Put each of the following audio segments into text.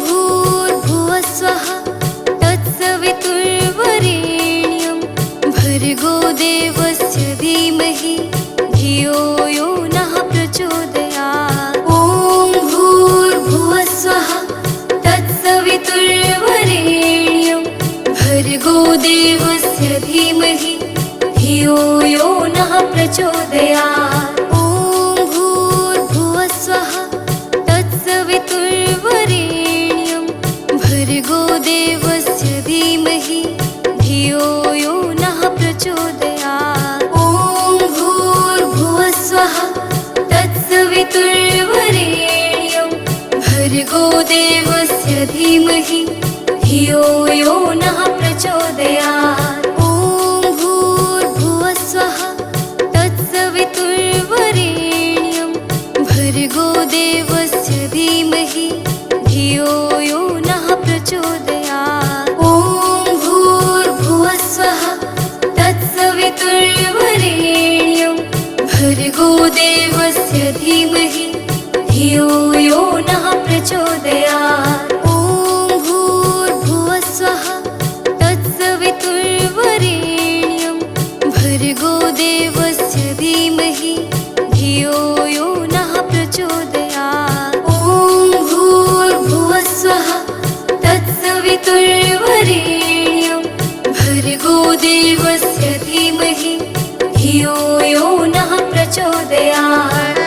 भूर्भुवस्वः तत्सवितुर्वरेण्यं भर्गो देवस्य धीमहि धियो यो नः प्रचोदयात्। ॐ भूर्भुवस्वः तत्सवितुर्वरेण्यं भर्गो देवस्य धीमहि धियो यो नः प्रचोदयात्। ॐ भूर्भुवस्वः तत्सवितुर्वरेण्यं भर्गो देवस्य धीमहि धियो यो नः प्रचोदयात्। ॐ भूर्भुवस्वः तत्सवितुर्वरेण्यं भर्गो देवस्य धीमहि धियो यो नः प्रचोदयात्। ॐ भूर्भुवस्वः तत्सवितुर्वरेण्यं भर्गो देवस्य धीमहि धियो यो नः प्रचोदयात्। ॐ भूर्भुवस्वः तत्सवितुर्वरेण्यं भर्गो देवस्य धीमहि धियो यो नः प्रचोदयात्। ॐ भूर्भुवस्वः तत्सवितुर्वरेण्यं भर्गो देवस्य धीमहि धियो यो नः प्रचोदयात्। ॐ भूर्भुवस्वः तत्सवितुर्वरेण्यं भर्गो देवस्य धीमहि धियो यो नः प्रचोदयात्।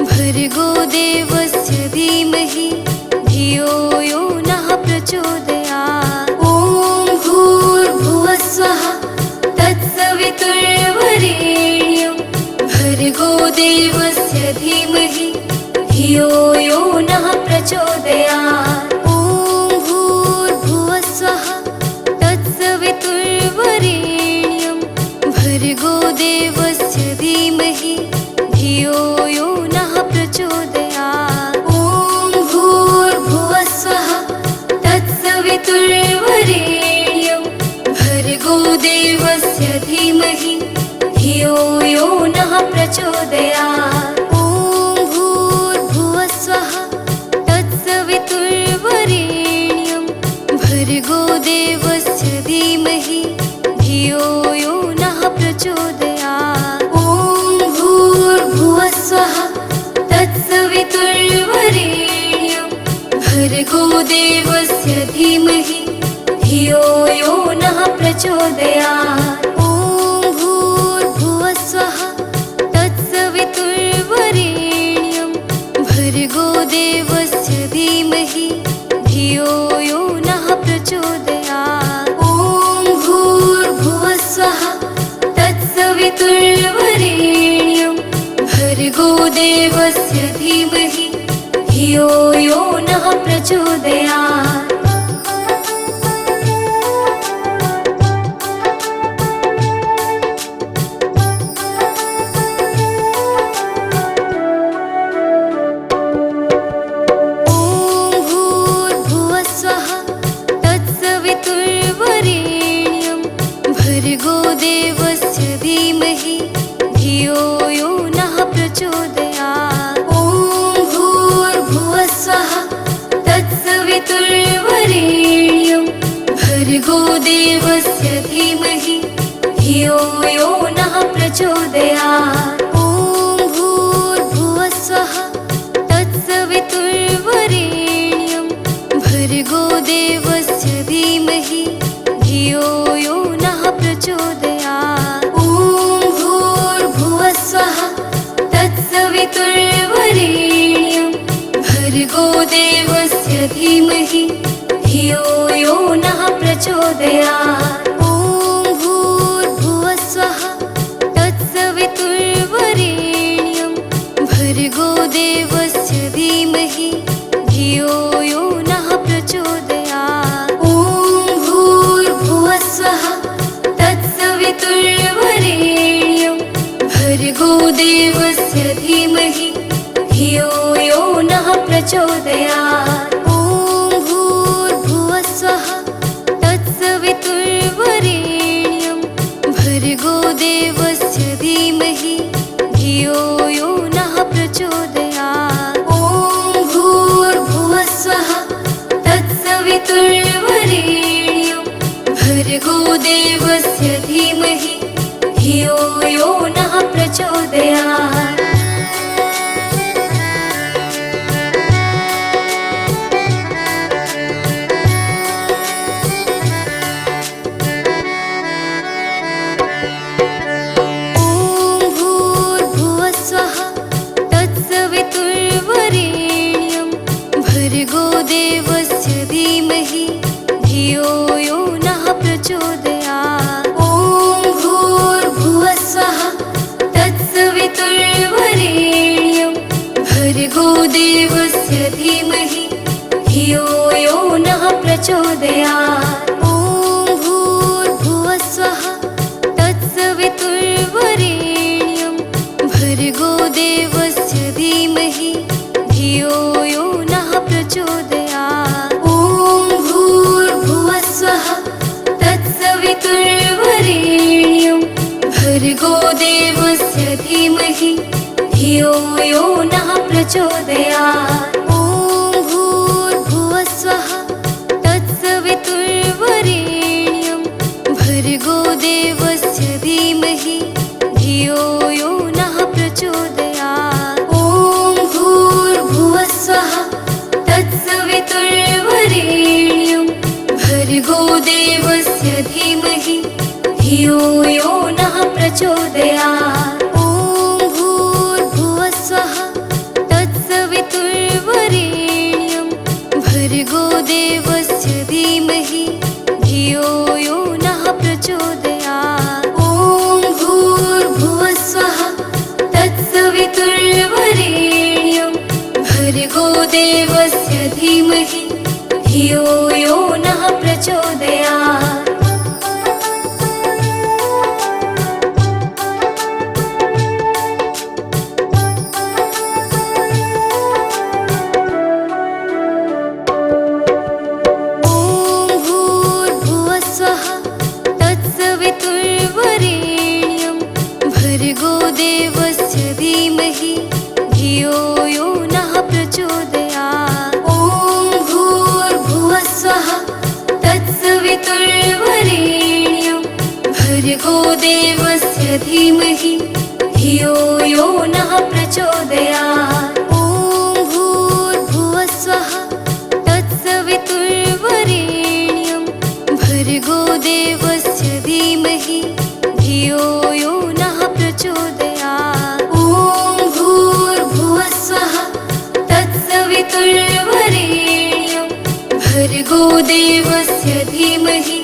भर्गो देवस्य धीमहि धियो यो नः प्रचोदयात्। ॐ भूर्भुवस्वः तत्सवितुर्वरेण्यं भर्गो देवस्य धीमहि धियो यो नः प्रचोदयात्। ॐ भूर्भुवस्वः तत्सवितुर्वरेण्यं भर्गो देवस्य धीमहि धियो यो नः प्रचोदयात्। ॐ भूर्भुवस्वः तत्सवितुर्वरेण्यं भर्गो देवस्य धीमहि धियो यो नः प्रचोदयात्। ॐ भूर्भुवस्वः तत्सवितुर्वरेण्यं भर्गो देवस्य धीमहि धियो यो नः प्रचोदयात्। ॐ भूर्भुवस्वः तत्सवितुर्वरेण्यं भर्गो देवस्य धीमहि धियो यो नः प्रचोदयात्। ॐ भूर्भुवस्वः तत्सवितुर्वरेण्यं भर्गो देवस्य धीमहि धियो यो नः प्रचोदयात्। ॐ भूर्भुवस्वः तत्सवितुर्वरेण्यं भर्गो देवस्य धीमहि धियो यो नः प्रचोदयात्। ॐ भूर्भुवस्वः तत्सवितुर्वरेण्यं भर्गो देवस्य धीमहि धियो यो नः प्रचोदयात्। ॐ भूर्भुवस्वः तत्सवितुर्वरेण्यं भर्गो देवस्य धीमहि धियो यो नः प्रचोदयात्। ॐ भूर्भुवस्वः तत्सवितुर्वरेण्यं भर्गो देवस्य धीमहि धियो यो नः प्रचोदयात्। ॐ भूर्भुवस्वः तत्सवितुर्वरेण्यं भर्गो देवस्य धीमहि धियो यो नः प्रचोदयात्। ॐ भूर्भुवस्वः तत्सवितुर्वरेण्यं भर्गो देवस्य धीमहि धियो यो नः प्रचोदयात्। ॐ भूर्भुवस्वः तत्सवितुर्वरेण्यं भर्गो देवस्य धीमहि धियो यो नः प्रचोदयात्। ॐ भूर्भुवस्वः तत्सवितुर्वरेण्यं भर्गो देवस्य धीमहि धियो यो नः प्रचोदयात्। ॐ भूर्भुवस्वः तत्सवितुर्वरेण्यं भर्गो देवस्य धीमहि धियो यो नः प्रचोदयात्। भर्गो देवस्य धीमहि धियो यो नः प्रचोदयात्। ॐ भूर्भुवस्वः तत्सवितुर्वरेण्यं भर्गो देवस्य धीमहि धियो यो नः प्रचोदयात्। ॐ भूर्भुवस्वः तत्सवितुर्वरेण्यं भर्गो देवस्य धीमहि धियो यो नः प्रचोदयात्। ॐ भूर्भुवस्वः तत्सवितुर्वरेण्यं भर्गो देवस्य धीमहि धियो यो नः प्रचोदयात्। ॐ भूर्भुवस्वः तत्सवितुर्वरेण्यं भर्गो देवस्य धीमहि धियो यो नः प्रचोदयात्। ॐ भूर्भुवस्वः तत्सवितुर्वरेण्यं भर्गो देवस्य धीमहि धियो यो नः प्रचोदयात्। ॐ भूर्भुवस्वः तत्सवितुर्वरेण्यं भर्गो देवस्य धीमहि धियो यो नः प्रचोदयात्। ॐ भूर्भुवस्वः तत्सवितुर्वरेण्यं भर्गो देवस्य धीमहि धियो यो नः प्रचोदयात्। ॐ भूर्भुवस्वः तत्सवितुर्वरेण्यं भर्गो देवस्य धीमहि धियो यो नः प्रचोदयात्। ॐ भूर्भुवस्वः तत्सवितुर्वरेण्यं भर्गो देवस्य धीमहि धियो यो नः प्रचोदयात्। ॐ भूर्भुवस्वः तत्सवितुर्वरेण्यं भर्गो देवस्य धीमहि धियो यो नः प्रचोदयात्। ॐ भूर्भुवस्वः तत्सवितुर्वरेण्यं भर्गो देवस्य धीमहि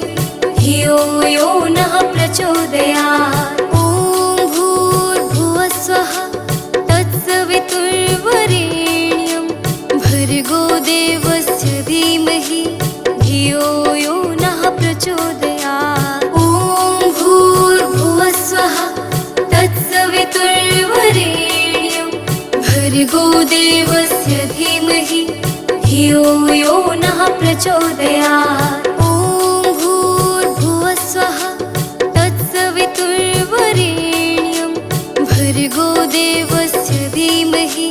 धियो यो नः प्रचोदयात्। ॐ भूर्भुवस्वः तत्सवितुर्वरेण्यं भर्गो देवस्य धीमहि धियो यो नः प्रचोदयात्। ॐ भूर्भुवस्वः तत्सवितुर्वरेण्यं भर्गो देवस्य धीमहि धियो यो नः प्रचोदयात्। ॐ भूर्भुवस्वः तत्सवितुर्वरेण्यं भर्गो देवस्य धीमहि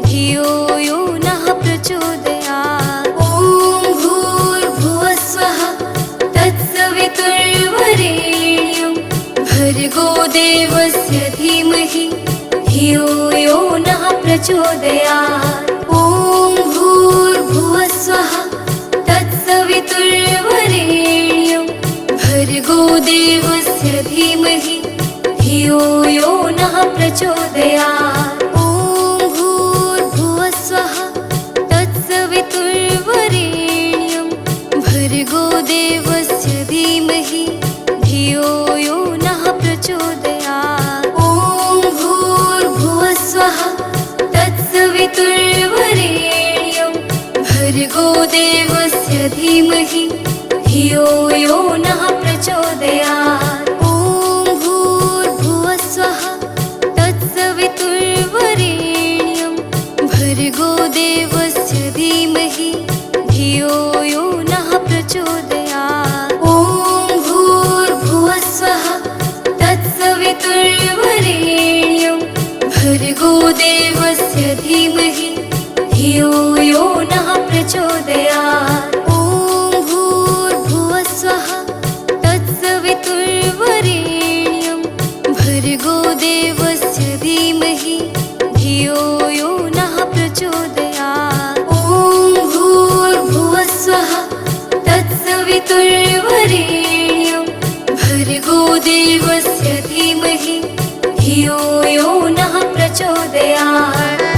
धियो यो नः प्रचोदयात्। ॐ भूर्भुवस्वः तत्सवितुर्वरेण्यं भर्गो देवस्य धीमहि धियो यो नः प्रचोदयात्। ॐ भूर्भुवस्वः तत्सवितुर्वरेण्यं भर्गो देवस्य धीमहि धियो यो नः प्रचोदयात्। ॐ भूर्भुवस्वः तत्सवितुर्वरेण्यं भर्गो देवस्य धीमहि धियो यो नः प्रचोदयात्। ॐ भूर्भुवस्वः तत्सवितुर्वरेण्यं भर्गो देवस्य धीमहि धियो यो नः प्रचोदयात्। ॐ भूर्भुवस्वः तत्सवितुर्वरेण्यं देवस्य धीमहि धियो यो नः प्रचोदयात्। ॐ भूर्भुवस्वः तत्सवितुर्वरेण्यं भर्गो देवस्य धीमहि धियो यो नः प्रचोदयात्।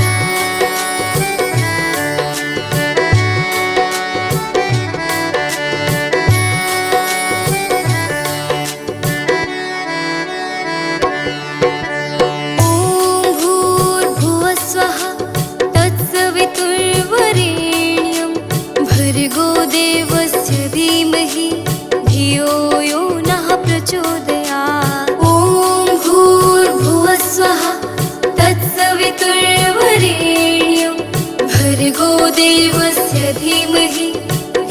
भर्गो देवस्य धीमहि धियो यो नः प्रचोदयात्। ॐ भूर्भुवस्वः तत्सवितुर्वरेण्यं भर्गो देवस्य धीमहि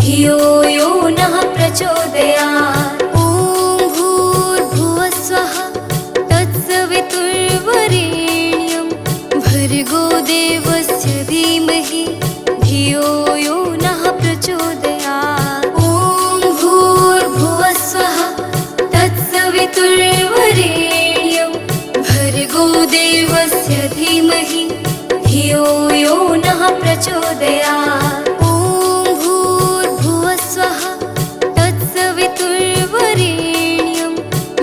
धियो यो नः प्रचोदयात्। ॐ भूर्भुवस्वः तत्सवितुर्वरेण्यं भर्गो देवस्य धीमहि धियो यो नः प्रचोदयात्। ॐ भूर्भुवस्वः तत्सवितुर्वरेण्यं भर्गो देवस्य धीमहि धियो यो नः प्रचोदयात्। ॐ भूर्भुवस्वः तत्सवितुर्वरेण्यं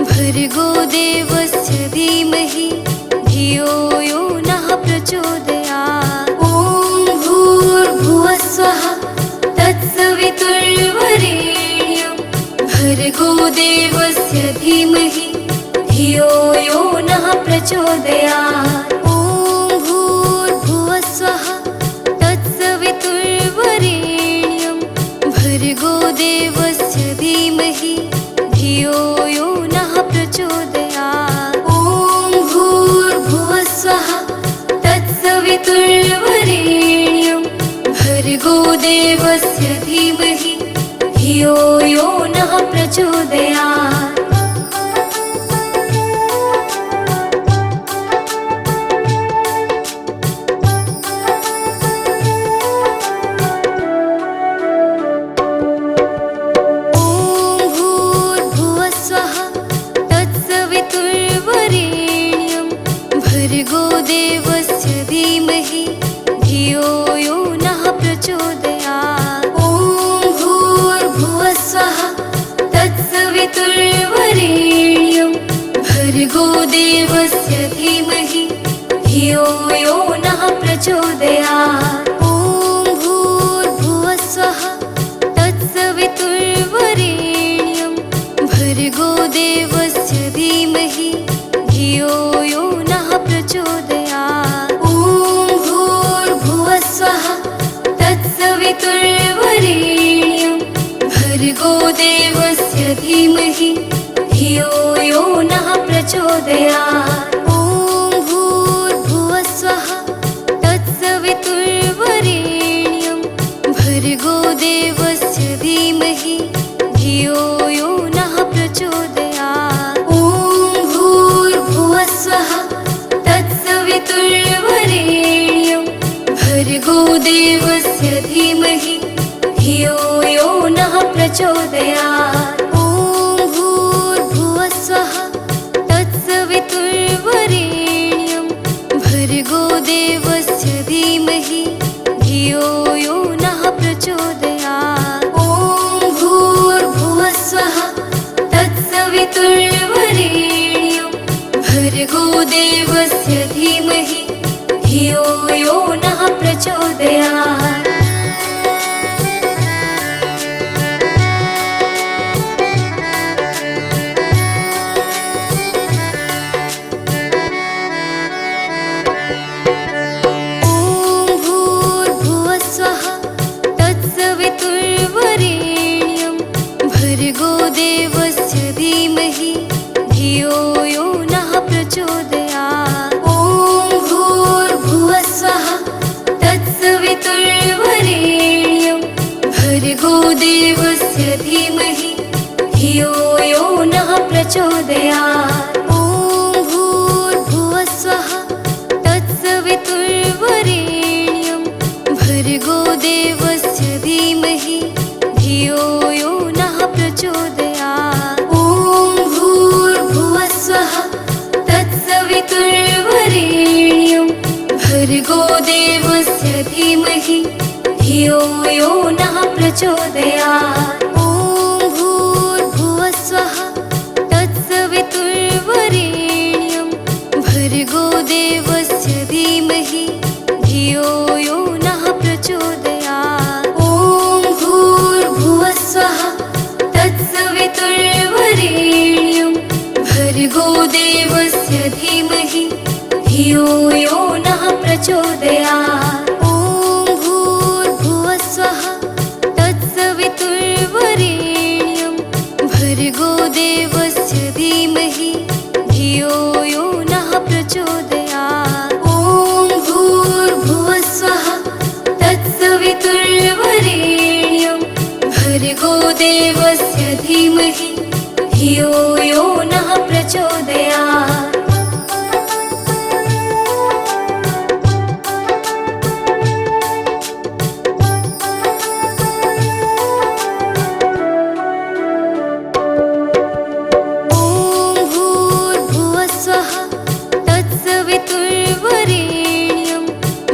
भर्गो देवस्य धीमहि धियो यो नः प्रचोदयात्। ॐ भूर्भुवस्वः तत्सवितुर्वरेण्यं भर्गो देवस्य धीमहि धियो यो नः प्रचोदयात्। ॐ भूर्भुवस्वः तत्सवितुर्वरेण्यं भर्गो देवस्य धीमहि धियो यो नः प्रचोदयात्। ॐ भूर्भुवस्वः तत्सवितुर्वरेण्यं भर्गो देवस्य धीमहि धियो यो नः प्रचोदयात्। ॐ भूर्भुवस्वः तत्सवितुर्वरेण्यं भर्गो देवस्य धीमहि धियो यो नः प्रचोदयात्। ॐ भूर्भुवस्वः तत्सवितुर्वरेण्यं भर्गो देवस्य धीमहि धियो यो नः प्रचोदयात्। ॐ भूर्भुवस्वः तत्सवितुर्वरेण्यं भर्गो देवस्य धीमहि धियो यो नः प्रचोदयात्। ॐ भूर्भुवस्वः तत्सवितुर्वरेण्यं भर्गो देवस्य धीमहि धियो यो नः प्रचोदयात्। ॐ भूर्भुवस्वः तत्सवितुर्वरेण्यं भर्गो देवस्य धीमहि धियो यो नः प्रचोदयात्। ॐ भूर्भुवस्वः तत्सवितुर्वरेण्यं भर्गो देवस्य धीमहि धियो यो नः प्रचोदयात्। ॐ भूर्भुवस्वः तत्सवितुर्वरेण्यं भर्गो देवस्य धीमहि धियो यो नः प्रचोदयात्। ॐ भूर्भुवस्वः तत्सवितुर्वरेण्यं भर्गो देवस्य धीमहि धियो यो नः प्रचोदयात्। ॐ भूर्भुवस्वः तत्सवितुर्वरेण्यं भर्गो देवस्य धीमहि धियो यो नः प्रचोदयात्। ॐ भूर्भुवस्वः तत्सवितुर्वरेण्यं भर्गो देवस्य धीमहि धियो यो नः प्रचोदयात्। ॐ भूर्भुवस्वः तत्सवितुर्वरेण्यं भर्गो देवस्य धीमहि धियो यो नः प्रचोदयात्। ॐ भूर्भुवस्वः तत्सवितुर्वरेण्यं भर्गो देवस्य धीमहि धियो यो नः प्रचोदयात्। ॐ भूर्भुवस्वः तत्सवितुर्वरेण्यं भर्गो देवस्य धीमहि धियो यो नः प्रचोदयात्। ॐ भूर्भुवस्वः तत्सवितुर्वरेण्यं भर्गो देवस्य धीमहि धियो यो नः प्रचोदयात्। ॐ भूर्भुवस्वः तत्सवितुर्वरेण्यं भर्गो देवस्य धीमहि धियो यो नः प्रचोदयात्। ॐ भूर्भुवस्वः तत्सवितुर्वरेण्यं भर्गो देवस्य धीमहि धियो यो नः प्रचोदयात्।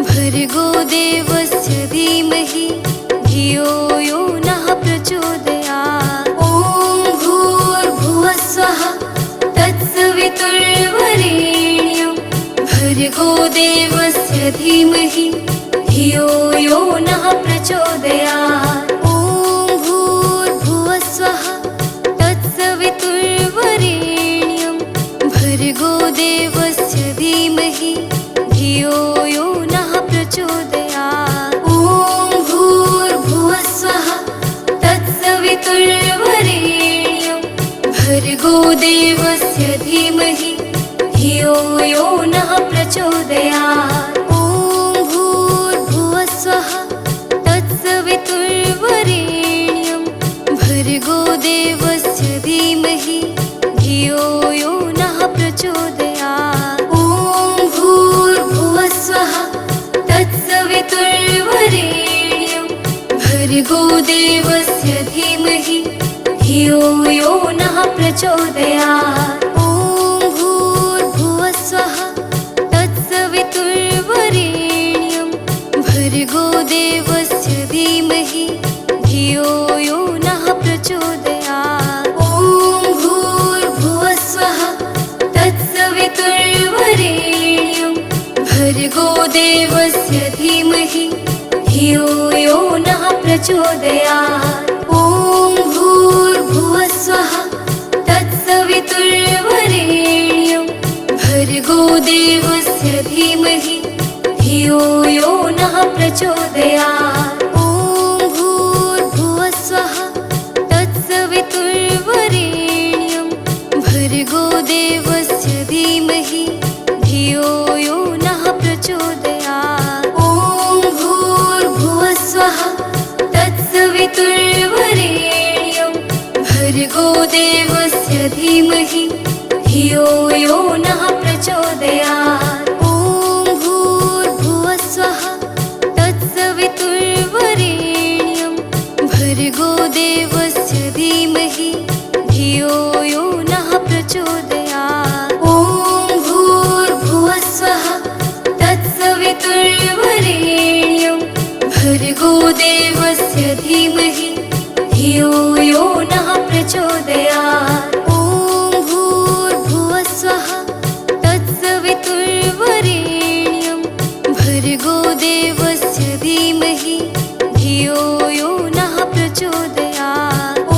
भर्गो देवस्य धीमहि धियो यो नः प्रचोदयात्। ॐ भूर्भुवस्वः तत्सवितुर्वरेण्यं भर्गो देवस्य धीमहि धियो यो नः प्रचोदयात्। ॐ भूर्भुवस्वः तत्सवितुर्वरेण्यं भर्गो देवस्य धीमहि धियो यो नः प्रचोदयात्। ॐ भूर्भुवस्वः तत्सवितुर्वरेण्यं भर्गो देवस्य धीमहि धियो यो नः प्रचोदयात्। ॐ भूर्भुवस्वः तत्सवितुर्वरेण्यं भर्गो देवस्य धीमहि धियो यो नः प्रचोदयात्। ॐ भूर्भुवस्वः तत्सवितुर्वरेण्यं भर्गो देवस्य धीमहि धियो यो नः प्रचोदयात्। ॐ भूर्भुवस्वः तत्सवितुर्वरेण्यं भर्गो देवस्य धीमहि धियो यो नः प्रचोदयात्। ॐ भूर्भुवस्वः तत्सवितुर्वरेण्यं भर्गो देवस्य धीमहि धियो यो नः प्रचोदयात्। ॐ भूर्भुवस्वः तत्सवितुर्वरेण्यं भर्गो देवस्य धीमहि धियो यो नः प्रचोदयात्। ॐ भूर्भुवस्वः तत्सवितुर्वरेण्यं भर्गो देवस्य धीमहि धियो यो नः प्रचोदयात्। ॐ भूर्भुवस्वः तत्सवितुर्वरेण्यं भर्गो देवस्य धीमहि धियो यो नः प्रचोदयात्। ॐ भूर्भुवस्वः तत्सवितुर्वरेण्यं भर्गो देवस्य धीमहि धियो यो नः प्रचोदयात्। ॐ भूर्भुवस्वः तत्सवितुर्वरेण्यं भर्गो देवस्य धीमहि धियो यो नः प्रचोदयात्। ॐ भूर्भुवस्वः तत्सवितुर्वरेण्यं भर्गो देवस्य धीमहि धियो यो नः प्रचोदयात्। ॐ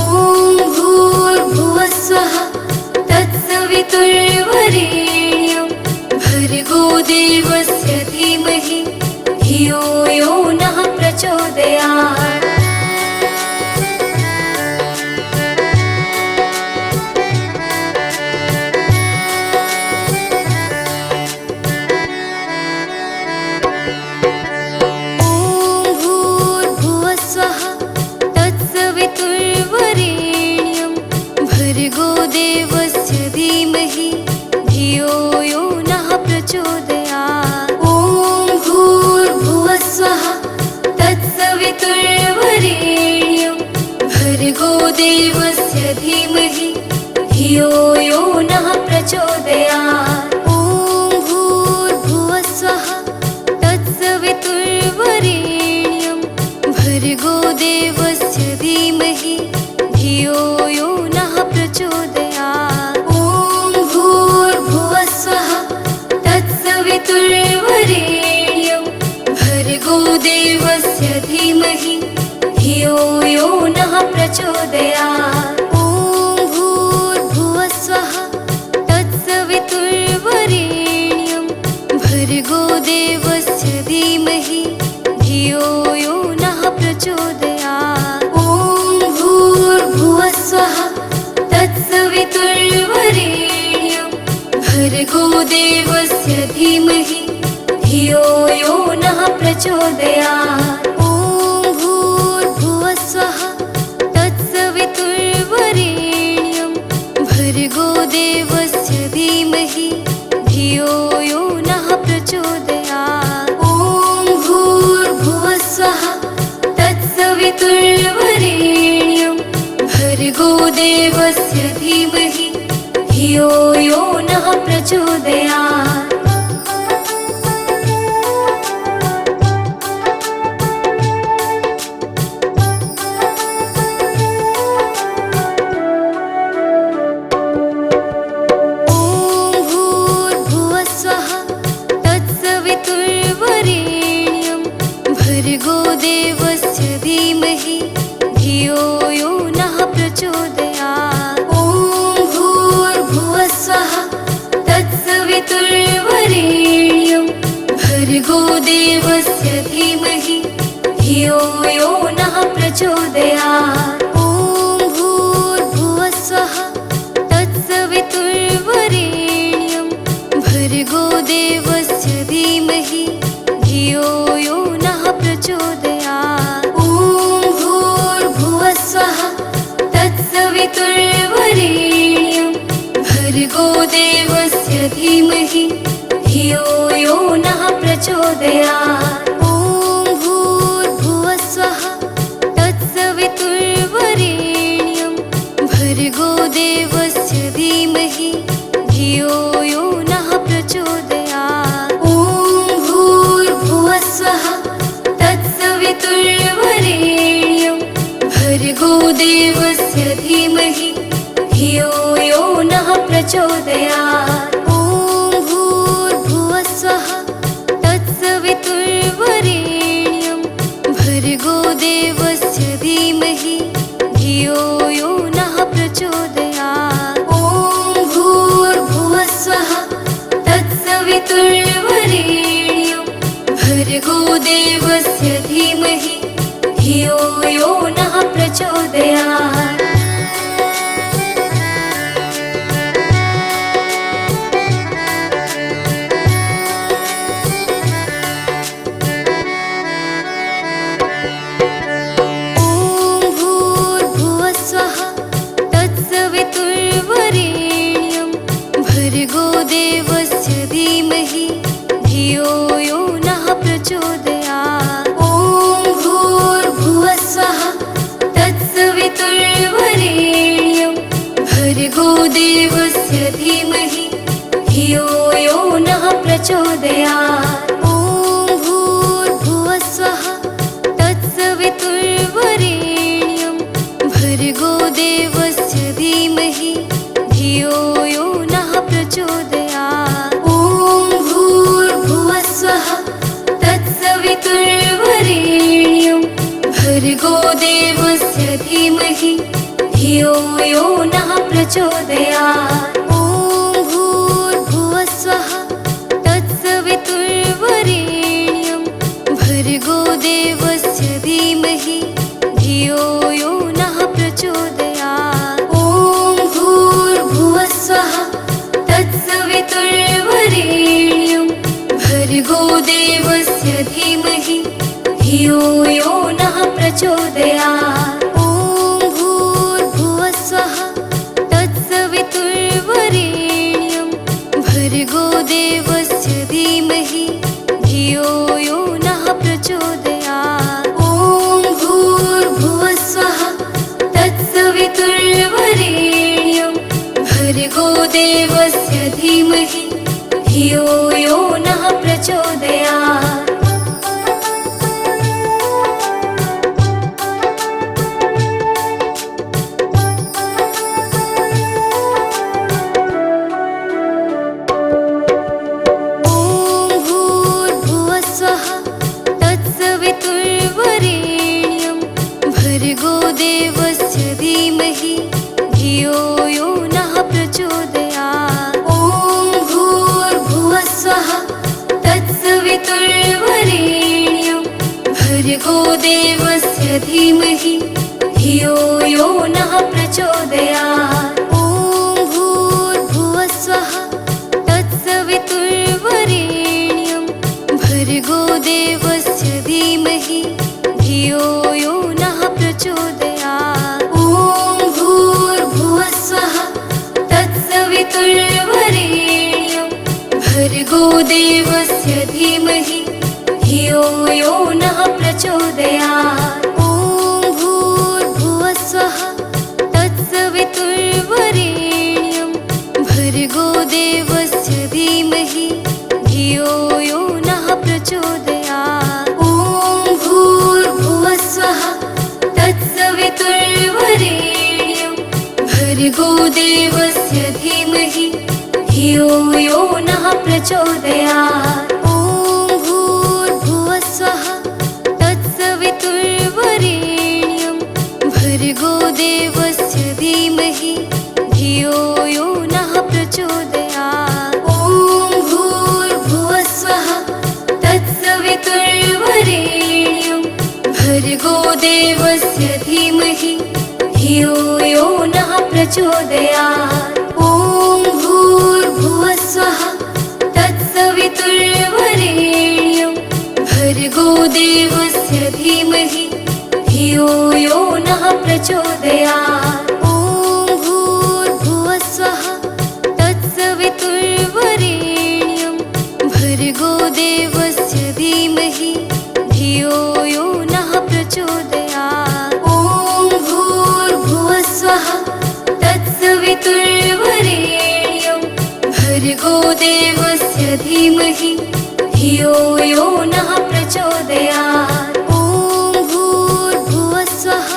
भूर्भुवस्वः तत्सवितुर्वरेण्यं भर्गो देवस्य धीमहि धियो यो नः प्रचोदयात्। भर्गो देवस्य धीमहि धियो यो नः प्रचोदयात्। ॐ भूर्भुवस्वः तत्सवितुर्वरेण्यं भर्गो देवस्य धीमहि धियो यो नः प्रचोदयात्। ॐ भूर्भुवस्वः तत्सवितुर्वरेण्यं वरेण्यं भर्गो देवस्य धीमहि धियो यो नः प्रचोदयात्। ॐ भूर्भुवः स्वः तत्सवितुर्वरेण्यं भर्गो देवस्य धीमहि धियो यो नः प्रचोदयात्। ॐ भूर्भुवः स्वः तत्सवितुर्वरेण्यं भर्गो देवस्य धीमहि धियो यो नः प्रचोदयात्। ॐ भूर्भुवः स्वः तत्सवितुर्वरेण्यं भर्गो देवस्य धीमहि धियो यो नः प्रचोदयात्। ॐ भूर्भुवः स्वः तत्सवितुर्वरेण्यं भर्गो देवस्य धीमहि धियो यो नः प्रचोदयात्। भर्गो देवस्य धीमहि धियो यो नः प्रचोदयात्। ॐ भूर्भुवः स्वः तत्सवितुर्वरेण्यं भर्गो देवस्य धीमहि धियो यो नः प्रचोदयात्। ॐ भूर्भुवः स्वः तत्सवितुर्वरेण्यं भर्गो देवस्य धीमहि धियो यो नः प्रचोदयात्। ॐ भूर्भुवः स्वः तत्सवितुर्वरेण्यं भर्गो देवस्य धीमहि धियो यो नः प्रचोदयात्। ॐ भूर्भुवः स्वः तत्सवितुर्वरेण्यं भर्गो देवस्य धीमहि धियो यो नः प्रचोदयात्। ॐ भूर्भुवः स्वः तत्सवितुर्वरेण्यं भर्गो देवस्य धीमहि धियो यो नः प्रचोदयात्। ॐ भूर्भुवः स्वः तत्सवितुर्वरेण्यं भर्गो देवस्य धीमहि धियो यो नः प्रचोदयात्। ॐ भूर्भुवः स्वः तत्सवितुर्वरेण्यं भर्गो देवस्य धीमहि धियो यो नः प्रचोदयात्। ॐ भूर्भुवः स्वः तत्सवितुर्वरेण्यं भर्गो देवस्य धीमहि धियो यो नः प्रचोदयात्। ॐ भूर्भुवः स्वः तत्सवितुर्वरेण्यं भर्गो देवस्य धीमहि धियो यो नः प्रचोदयात्। ॐ भूर्भुवः स्वः तत्सवितुर्वरेण्यं भर्गो देवस्य धीमहि धियो यो नः प्रचोदयात्। ॐ भूर्भुवः स्वः तत्सवितुर्वरेण्यं भर्गो देवस्य धीमहि धियो यो नः प्रचोदयात्। ॐ भूर्भुवः स्वः तत्सवितुर्वरेण्यं भर्गो देवस्य धीमहि धियो यो नः प्रचोदयात्। ॐ भूर्भुवः स्वः तत्सवितुर्वरेण्यं भर्गो देवस्य धीमहि धियो यो नः प्रचोदयात्। ॐ भूर्भुवः स्वः तत्सवितुर्वरेण्यं भर्गो देवस्य धीमहि धियो यो नः प्रचोदयात्। ॐ भूर्भुवः स्वः तत्सवितुर्वरेण्यं भर्गो देवस्य धीमहि धियो यो नः प्रचोदयात्। ॐ तत्सवितुर्वरेण्यं भर्गो देवस्य धीमहि धियो यो नः प्रचोदयात्। ॐ भूर्भुवस्वः तत्सवितुर्वरेण्यं भर्गो देवस्य धीमहि धियो यो नः प्रचोदयात्। ॐ भूर्भुवस्वः तत्सवितुर्वरेण्यं भर्गो देवस्य धीमहि धियो यो नः प्रचोदयात्। ॐ भूर्भुवस्वः तत्सवितुर्वरेण्यं भर्गो देवस्य धीमहि धियो यो नः प्रचोदयात्। ॐ भूर्भुवस्वः तत्सवितुर्वरेण्यं भर्गो देवस्य धीमहि धियो यो नः प्रचोदयात्। ॐ भूर्भुवस्वः तत्सवितुर्वरेण्यं भर्गो देवस्य धीमहि धियो यो नः प्रचोदयात्। ॐ भूर्भुवस्वः तत्सवितुर्वरेण्यं भर्गो देवस्य धीमहि धियो यो नः प्रचोदयात्। ॐ भूर्भुवस्वः तत्सवितुर्वरेण्यं भर्गो देवस्य धीमहि धियो यो नः प्रचोदयात्। ॐ भूर्भुवस्वः तत्सवितुर्वरेण्यं भर्गो देवस्य धीमहि धियो यो नः प्रचोदयात्। ॐ भूर्भुवस्वः तत्सवितुर्वरेण्यं भर्गो देवस्य धीमहि धियो यो नः प्रचोदयात्। ॐ भूर्भुवस्वः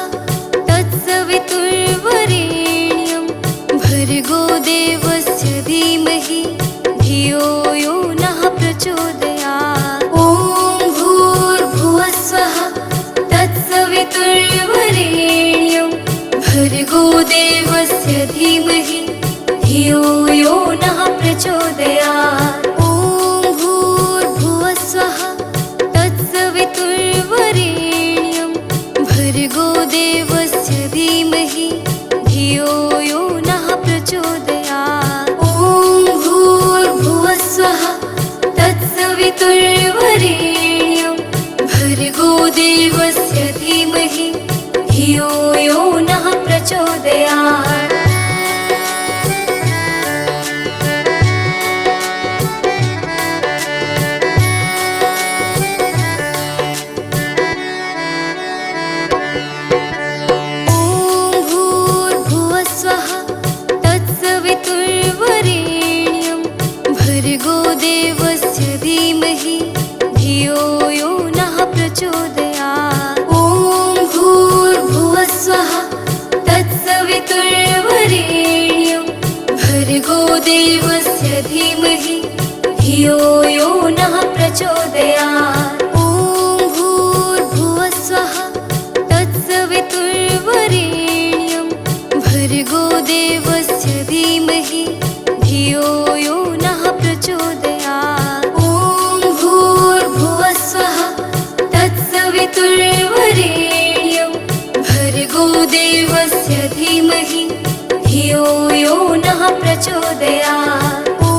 तत्सवितुर्वरेण्यं भर्गो देवस्य धीमहि धियो यो नः प्रचोदयात्। ॐ भूर्भुवस्वः तत्सवितुर्वरेण्यं भर्गो देवस्य धीमहि धियो यो नः प्रचोदयात्। ॐ भूर्भुवस्वः तत्सवितुर्वरेण्यं भर्गो देवस्य धीमहि धियो यो नः प्रचोदयात्। ॐ भूर्भुवस्वः तत्सवितुर्वरेण्यं भर्गो देवस्य धीमहि धियो यो नः प्रचोदयात्। भर्गो देवस्य धीमहि धियो यो नः प्रचोदयात्। ॐ भूर्भुवस्वः तत्सवितुर्वरेण्यं भर्गो देवस्य धीमहि धियो यो नः प्रचोदयात्। ॐ भूर्भुवस्वः तत्सवितुर्वरेण्यं भर्गो देवस्य धीमहि धियो यो नः प्रचोदयात्। ॐ भूर्भुवस्वः तत्सवितुर्वरेण्यं भर्गो देवस्य धीमहि धियो यो नः प्रचोदयात्। ॐ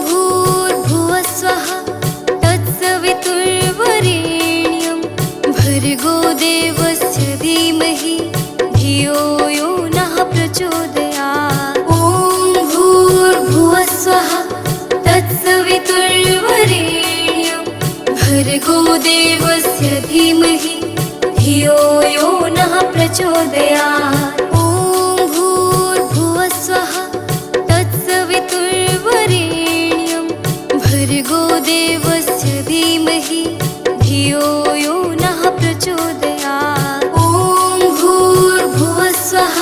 भूर्भुवस्वः तत्सवितुर्वरेण्यं भर्गो देवस्य धीमहि धियो यो नः प्रचोदयात्। ॐ भूर्भुवस्वः तत्सवितुर्वरेण्यं भर्गो देवस्य धीमहि धियो यो नः प्रचोदयात्। ॐ भूर्भुवस्वः तत्सवितुर्वरेण्यं भर्गो देवस्य धीमहि धियो यो नः प्रचोदयात्। ॐ भूर्भुवस्वः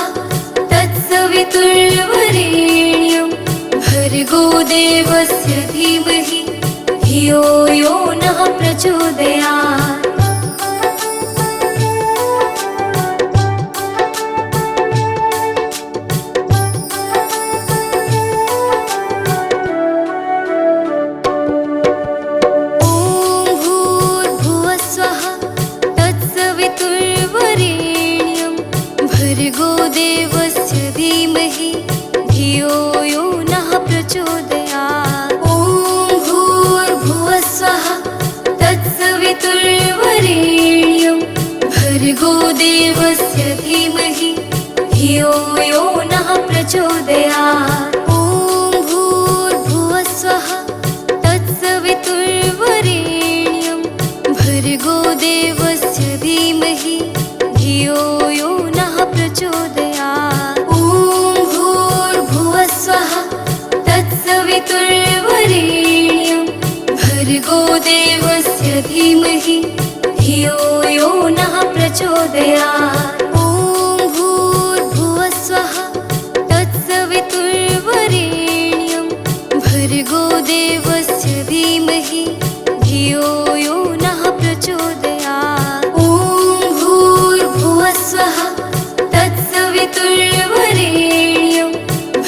तत्सवितुर्वरेण्यं भर्गो देवस्य धीमहि धियो यो नः प्रचोदयात्। ॐ धियो यो नः प्रचोदयात्। ॐ भूर्भुवः स्वः तत्सवितुर्वरेण्यं भर्गो देवस्य धीमहि धियो यो नः प्रचोदयात्। ॐ भूर्भुवः स्वः तत्सवितुर्वरेण्यं भर्गो देवस्य धीमहि धियो यो नः प्रचोदयात्। ॐ भूर्भुवः स्वः तत्सवितुर्वरेण्यं भर्गो देवस्य धीमहि धियो यो नः प्रचोदयात्। ॐ भूर्भुवः स्वः तत्सवितुर्वरेण्यं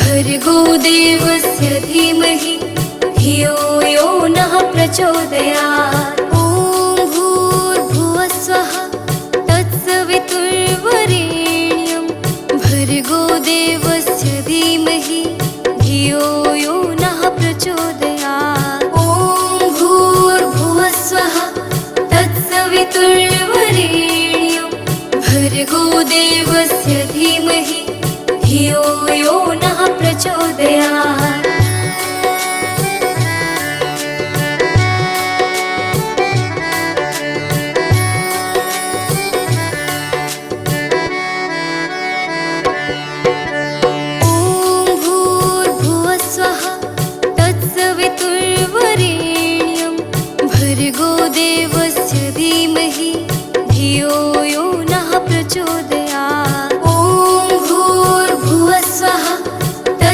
भर्गो देवस्य धीमहि धियो यो नः प्रचोदयात्। ॐ भूर्भुवः स्वः तत्सवितुर्वरेण्यं भर्गो देवस्य धीमहि धियो यो नः प्रचोदयात्। ॐ भूर्भुवः स्वः तत्सवितुर्वरेण्यं भर्गो देवस्य धीमहि धियो यो नः प्रचोदयात्। भर्गो देवस्य धीमहि धियो यो नः प्रचोदयात्। ॐ भूर्भुवः स्वः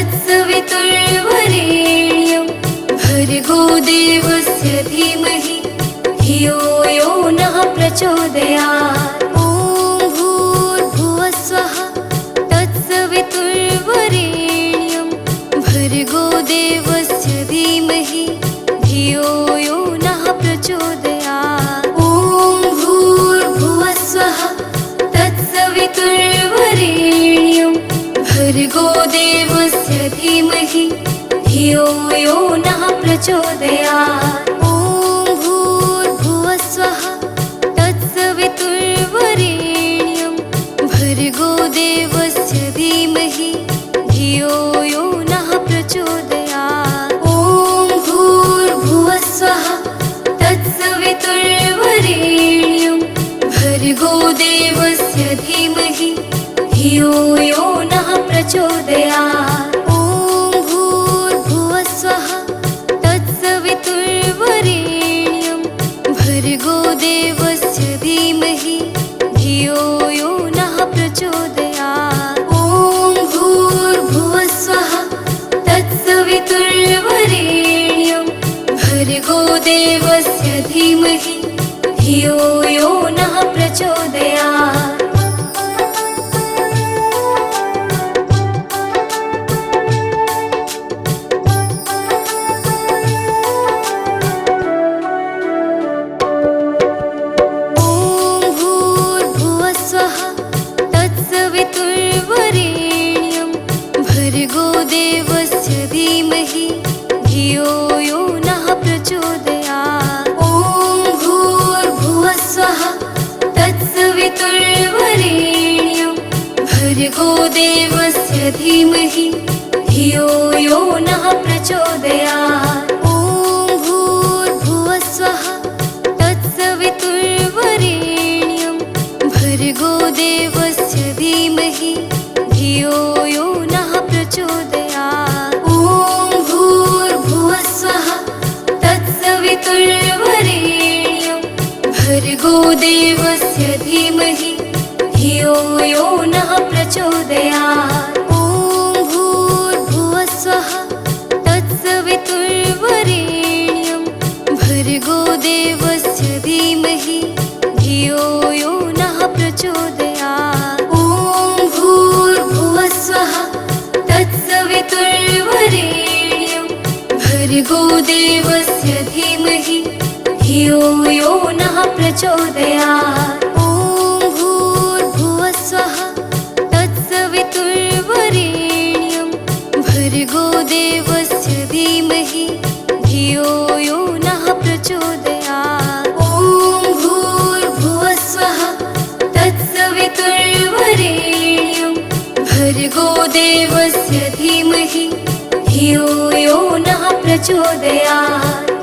तत्सवितुर्वरेण्यं भर्गो देवस्य धीमहि धियो यो नः प्रचोदयात्। ॐ भूर्भुवः स्वः तत्सवितुर्वरेण्यं भर्गो देवस्य धीमहि धियो यो नः प्रचोदयात्। ॐ भूर्भुवः स्वः तत्सवितुर्वरेण्यं भर्गो देवस्य धीमहि धियो यो नः प्रचोदयात्। ॐ भूर्भुवः स्वः तत्सवितुर्वरेण्यं भर्गो देवस्य धीमहि धियो यो नः प्रचोदयात्। ॐ भूर्भुवः स्वः तत्सवितुर्वरेण्यं भर्गो देवस्य धीमहि धियो यो नः प्रचोदयात्। ॐ भूर्भुवः स्वः तत्सवितुर्वरेण्यं भर्गो देवस्य धीमहि धियो यो नः प्रचोदयात्। ॐ भूर्भुवः स्वः तत्सवितुर्वरेण्यं भर्गो देवस्य धीमहि धियो यो नः प्रचोदयात्। ॐ भूर्भुवः स्वः तत्सवितुर्वरेण्यं भर्गो देवस्य धीमहि धियो यो नः प्रचोदयात्। ॐ भूर्भुवः स्वः तत्सवितुर्वरेण्यं भर्गो देवस्य धीमहि धियो यो नः प्रचोदयात्। ॐ भूर्भुवः स्वः तत्सवितुर्वरेण्यं भर्गो देवस्य धीमहि धियो यो नः प्रचोदयात्। ॐ भूर्भुवः स्वः तत्सवितुर्वरेण्यं भर्गो देवस्य धीमहि धियो यो नः प्रचोदयात्। ॐ भूर्भुवः स्वः तत्सवितुर्वरेण्यं भर्गो देवस्य धीमहि धियो यो नः प्रचोदयात्। ॐ भूर्भुवः स्वः तत्सवितुर्वरेण्यं भर्गो देवस्य धीमहि धियो यो नः प्रचोदयात्। ॐ भूर्भुवः स्वः तत्सवितुर्वरेण्यं भर्गो देवस्य धीमहि धियो यो नः प्रचोदयात्। ॐ भूर्भुवः स्वः तत्सवितुर्वरेण्यं भर्गो देवस्य धीमहि धियो यो नः प्रचोदयात्।